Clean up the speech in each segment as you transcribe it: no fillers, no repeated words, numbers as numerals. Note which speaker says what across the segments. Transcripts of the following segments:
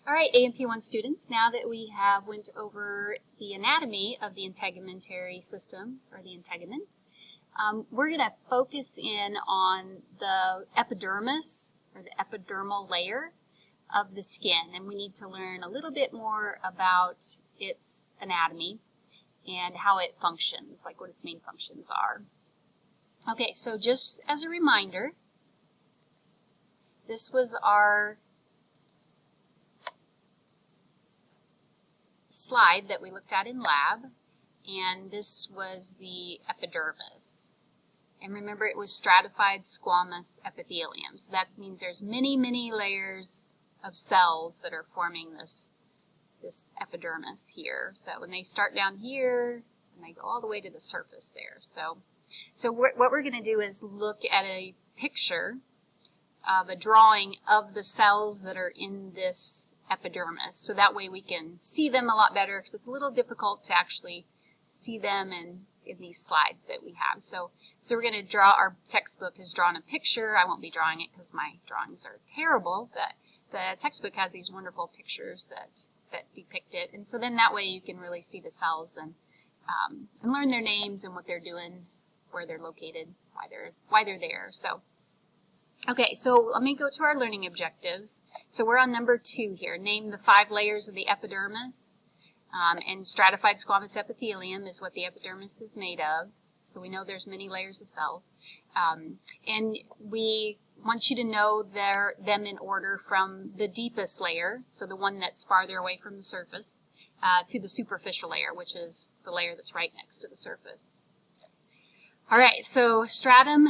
Speaker 1: All right, AMP1 students, now that we have went over the anatomy of the integumentary system, or the integument, we're going to focus in on the epidermis, or the epidermal layer of the skin, and we need to learn a little bit more about its anatomy and how it functions, like what its main functions are. Okay, so just as a reminder, this was our slide that we looked at in lab, and this was the epidermis. And remember, it was stratified squamous epithelium. So that means there's many layers of cells that are forming this epidermis here. So when they start down here, and they go all the way to the surface there. So what we're going to do is look at a picture of a drawing of the cells that are in this epidermis, so that way we can see them a lot better, because it's a little difficult to actually see them in these slides that we have. So we're going to draw, our textbook has drawn a picture. I won't be drawing it because my drawings are terrible, but the textbook has these wonderful pictures that depict it, and so then that way you can really see the cells and learn their names and what they're doing, where they're located, why they're there. So okay, so let me go to our learning objectives. So we're on number 2 here. Name the 5 layers of the epidermis. And stratified squamous epithelium is what the epidermis is made of. So we know there's many layers of cells. And we want you to know them in order from the deepest layer, so the one that's farther away from the surface, to the superficial layer, which is the layer that's right next to the surface. All right, so stratum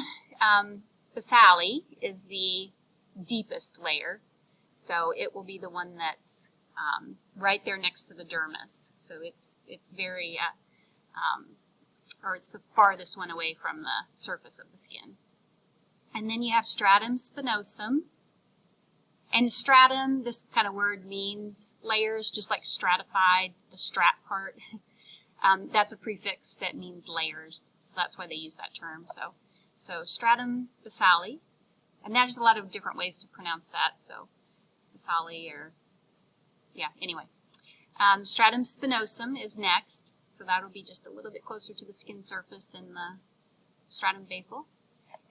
Speaker 1: basale is the deepest layer, so it will be the one that's right there next to the dermis. So it's very, or it's the farthest one away from the surface of the skin. And then you have stratum spinosum, and stratum, this kind of word means layers, just like stratified, the strat part. That's a prefix that means layers, so that's why they use that term. So stratum basale, and there's a lot of different ways to pronounce that, so basale or, yeah, anyway. Stratum spinosum is next, so that'll be just a little bit closer to the skin surface than the stratum basal.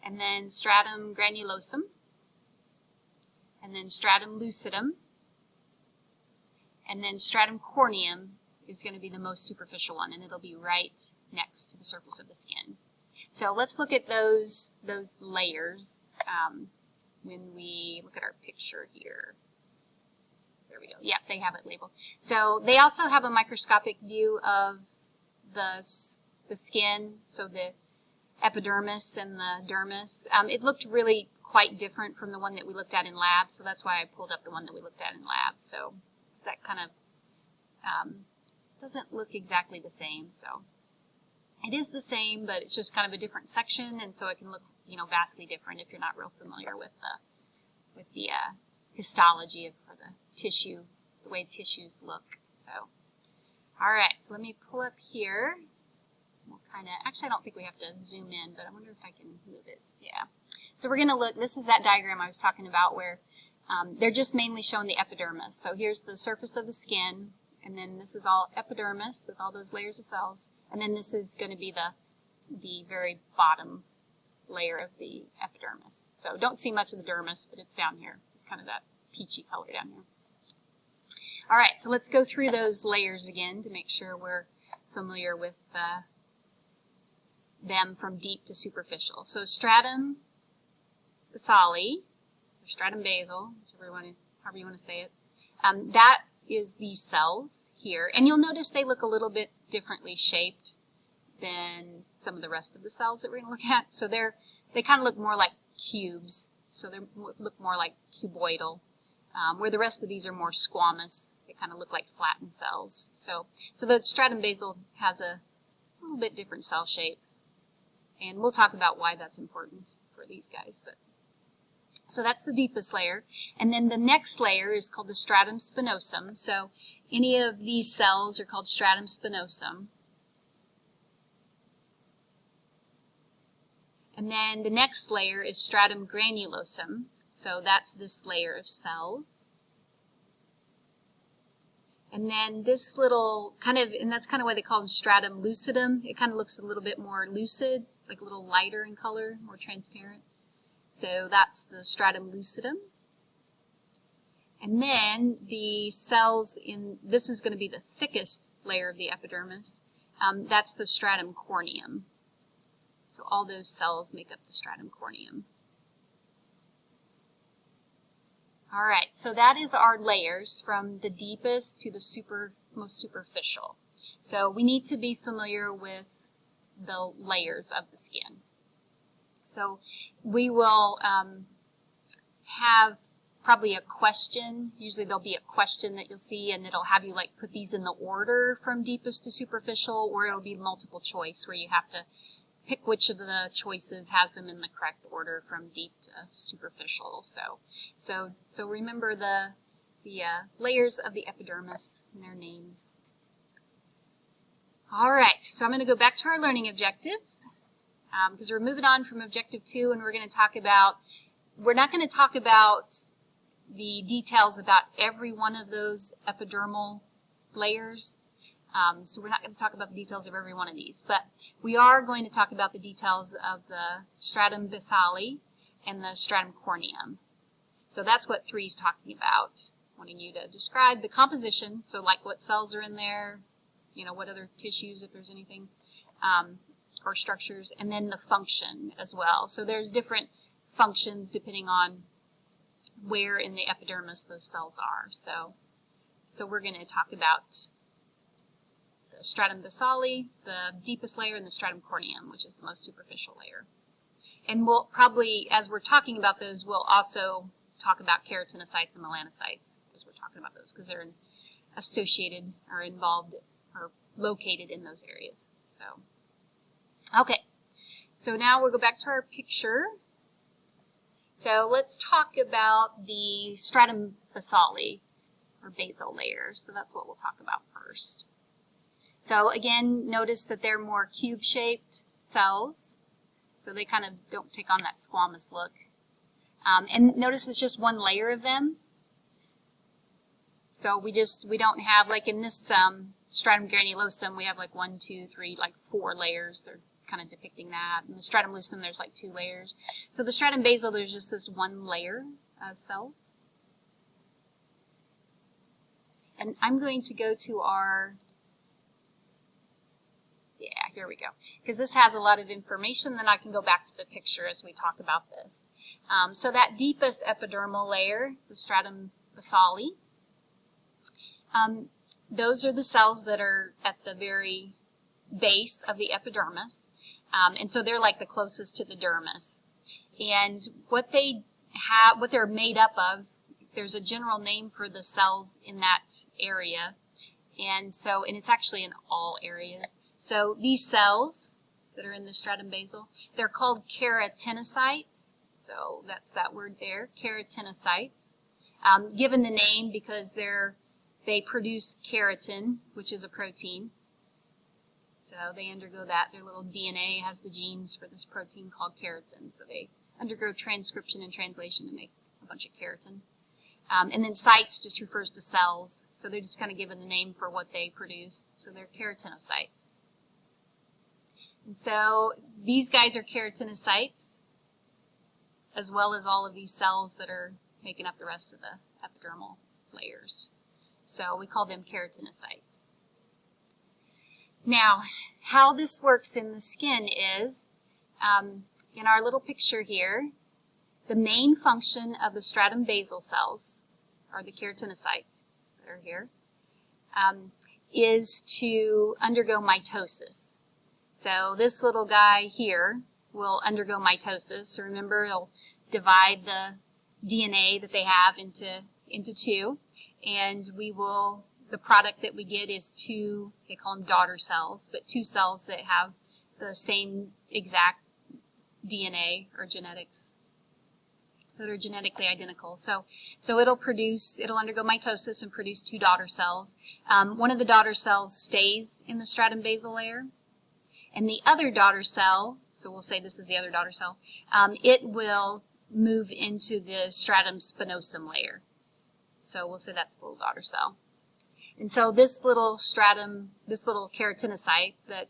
Speaker 1: And then stratum granulosum, and then stratum lucidum, and then stratum corneum is going to be the most superficial one, and it'll be right next to the surface of the skin. So let's look at those layers when we look at our picture here. There we go. Yeah, they have it labeled. So they also have a microscopic view of the skin, so the epidermis and the dermis. It looked really quite different from the one that we looked at in lab, so that's why I pulled up the one that we looked at in lab. So that kind of doesn't look exactly the same. So it is the same, but it's just kind of a different section, and so it can look, vastly different if you're not real familiar with the histology or the tissue, the way tissues look. So, all right, so let me pull up here. We'll actually I don't think we have to zoom in, but I wonder if I can move it. Yeah. So we're going to look, this is that diagram I was talking about where they're just mainly showing the epidermis. So here's the surface of the skin, and then this is all epidermis with all those layers of cells, and then this is going to be the very bottom layer of the epidermis. So don't see much of the dermis, but it's down here. It's kind of that peachy color down here. All right, so let's go through those layers again to make sure we're familiar with them from deep to superficial. So stratum basale, or stratum basal, however you want to say it, that is these cells here. And you'll notice they look a little bit differently shaped than some of the rest of the cells that we're going to look at. So they kind of look more like cubes. So they look more like cuboidal, where the rest of these are more squamous. They kind of look like flattened cells. So the stratum basal has a little bit different cell shape, and we'll talk about why that's important for these guys. So that's the deepest layer, and then the next layer is called the stratum spinosum. So any of these cells are called stratum spinosum. And then the next layer is stratum granulosum. So that's this layer of cells. And then this little kind of, and that's kind of why they call them stratum lucidum. It kind of looks a little bit more lucid, like a little lighter in color, more transparent. So that's the stratum lucidum. And then the cells in, this is going to be the thickest layer of the epidermis. That's the stratum corneum. So all those cells make up the stratum corneum. All right, so that is our layers from the deepest to the most superficial. So we need to be familiar with the layers of the skin. So we will have probably a question. Usually there'll be a question that you'll see, and it'll have you like put these in the order from deepest to superficial, or it'll be multiple choice where you have to pick which of the choices has them in the correct order from deep to superficial. So remember the layers of the epidermis and their names. All right, so I'm going to go back to our learning objectives because we're moving on from objective 2, and we're going to talk about, we're not going to talk about the details about every one of those epidermal layers. So we're not going to talk about the details of every one of these, but we are going to talk about the details of the stratum basale and the stratum corneum. So that's what 3 is talking about, wanting you to describe the composition, so like what cells are in there, you know, what other tissues, if there's anything, or structures, and then the function as well. So there's different functions depending on where in the epidermis those cells are. So we're going to talk about the stratum basale, the deepest layer, and the stratum corneum, which is the most superficial layer. And we'll probably, as we're talking about those, we'll also talk about keratinocytes and melanocytes as we're talking about those, because they're associated or involved or located in those areas. So, okay. So now we'll go back to our picture. So let's talk about the stratum basale, or basal layer. So that's what we'll talk about first. So again, notice that they're more cube-shaped cells, so they kind of don't take on that squamous look. And notice it's just one layer of them. So we don't have, like in this stratum granulosum, we have like 1, 2, 3, like 4 layers. They're kind of depicting that. In the stratum lucidum, there's like 2 layers. So the stratum basal, there's just this one layer of cells. And I'm going to go to our, yeah, here we go. Because this has a lot of information, then I can go back to the picture as we talk about this. So that deepest epidermal layer, the stratum basale, those are the cells that are at the very base of the epidermis. And so they're like the closest to the dermis. And what they're made up of, there's a general name for the cells in that area. And it's actually in all areas. So these cells that are in the stratum basal, they're called keratinocytes. So that's that word there, keratinocytes. Given the name because they produce keratin, which is a protein. So they undergo that. Their little DNA has the genes for this protein called keratin. So they undergo transcription and translation to make a bunch of keratin. And then cytes just refers to cells. So they're just kind of given the name for what they produce. So they're keratinocytes. And so these guys are keratinocytes, as well as all of these cells that are making up the rest of the epidermal layers. So we call them keratinocytes. Now, how this works in the skin is, in our little picture here, the main function of the stratum basal cells, or the keratinocytes that are here, is to undergo mitosis. So this little guy here will undergo mitosis. So remember, it'll divide the DNA that they have into 2, and the product that we get is 2, they call them daughter cells, but 2 cells that have the same exact DNA or genetics. So they're genetically identical. So it'll undergo mitosis and produce 2 daughter cells. One of the daughter cells stays in the stratum basal layer, and the other daughter cell, so we'll say this is the other daughter cell, it will move into the stratum spinosum layer. So we'll say that's the little daughter cell. And so this little stratum, this little keratinocyte that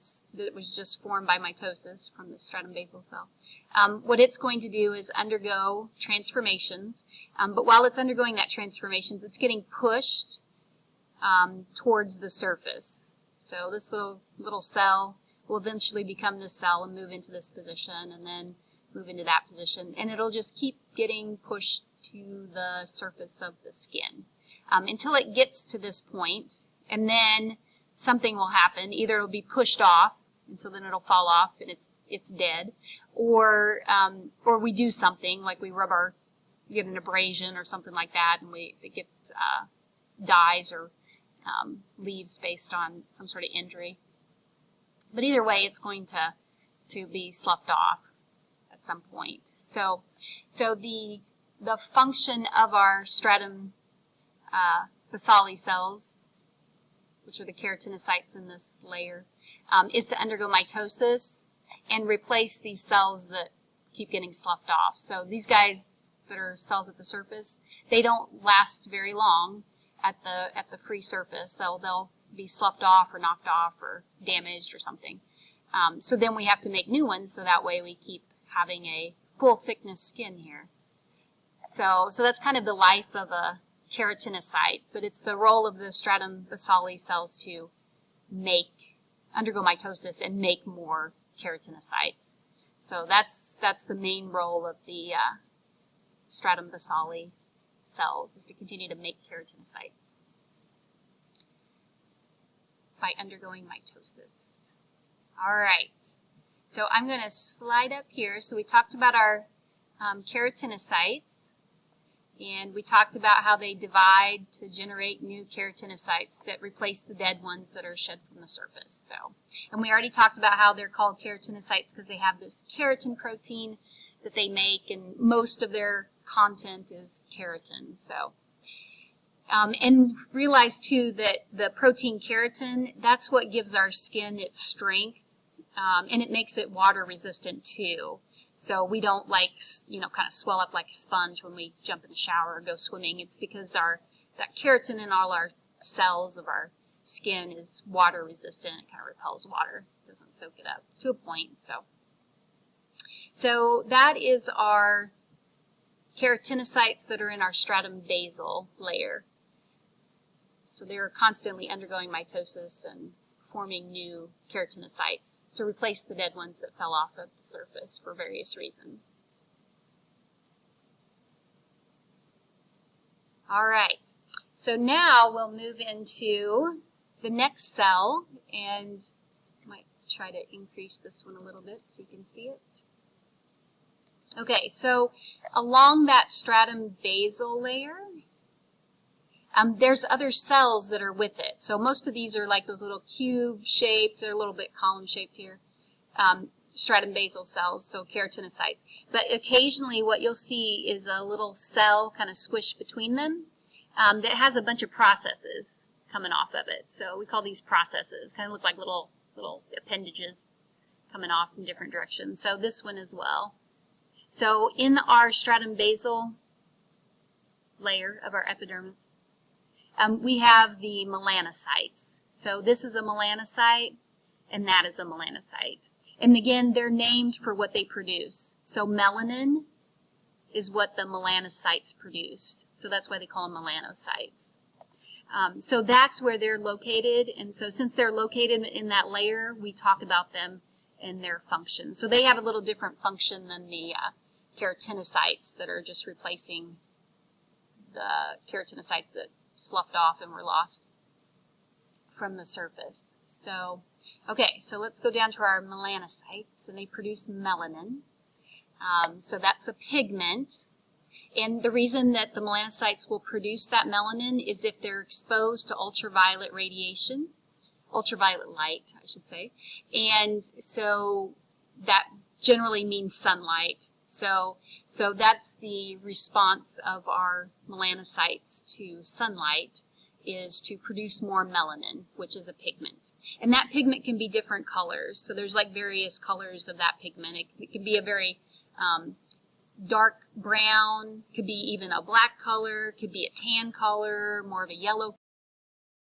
Speaker 1: was just formed by mitosis from the stratum basal cell, what it's going to do is undergo transformations. But while it's undergoing that transformations, it's getting pushed towards the surface. So this little cell will eventually become this cell and move into this position and then move into that position. And it'll just keep getting pushed to the surface of the skin until it gets to this point, and then something will happen. Either it'll be pushed off, and so then it'll fall off and it's dead, or we do something like we get an abrasion or something like that, and it gets dies or leaves based on some sort of injury. But either way, it's going to be sloughed off at some point. So the function of our stratum basale cells, which are the keratinocytes in this layer, is to undergo mitosis and replace these cells that keep getting sloughed off. So these guys that are cells at the surface, they don't last very long at the free surface. They'll be sloughed off or knocked off or damaged or something. So then we have to make new ones, so that way we keep having a full thickness skin here. So that's kind of the life of a keratinocyte, but it's the role of the stratum basale cells to undergo mitosis and make more keratinocytes. So that's the main role of the stratum basale cells, is to continue to make keratinocytes by undergoing mitosis. All right, so I'm going to slide up here. So we talked about our keratinocytes. And we talked about how they divide to generate new keratinocytes that replace the dead ones that are shed from the surface. And we already talked about how they're called keratinocytes because they have this keratin protein that they make, and most of their content is keratin. And realize too that the protein keratin, that's what gives our skin its strength, and it makes it water resistant too. So we don't kind of swell up like a sponge when we jump in the shower or go swimming. It's because that keratin in all our cells of our skin is water resistant. It kind of repels water, doesn't soak it up to a point. So that is our keratinocytes that are in our stratum basal layer. So they're constantly undergoing mitosis and forming new keratinocytes to replace the dead ones that fell off of the surface for various reasons. All right, so now we'll move into the next cell, and I might try to increase this one a little bit so you can see it. Okay, so along that stratum basal layer, there's other cells that are with it. So most of these are like those little cube-shaped, they're a little bit column-shaped here, stratum basal cells, so keratinocytes. But occasionally what you'll see is a little cell kind of squished between them that has a bunch of processes coming off of it. So we call these processes, kind of look like little appendages coming off in different directions. So this one as well. So in our stratum basal layer of our epidermis, we have the melanocytes. So this is a melanocyte, and that is a melanocyte. And again, they're named for what they produce. So melanin is what the melanocytes produce. So that's why they call them melanocytes. So that's where they're located. And so since they're located in that layer, we talk about them and their function. So they have a little different function than the keratinocytes that are just replacing the keratinocytes that sloughed off and were lost from the surface. So, okay, so let's go down to our melanocytes, and they produce melanin. So that's a pigment, and the reason that the melanocytes will produce that melanin is if they're exposed to ultraviolet radiation, ultraviolet light, I should say, and so that generally means sunlight. So that's the response of our melanocytes to sunlight, is to produce more melanin, which is a pigment. And that pigment can be different colors. So there's like various colors of that pigment. It can be a very dark brown, could be even a black color, could be a tan color, more of a yellow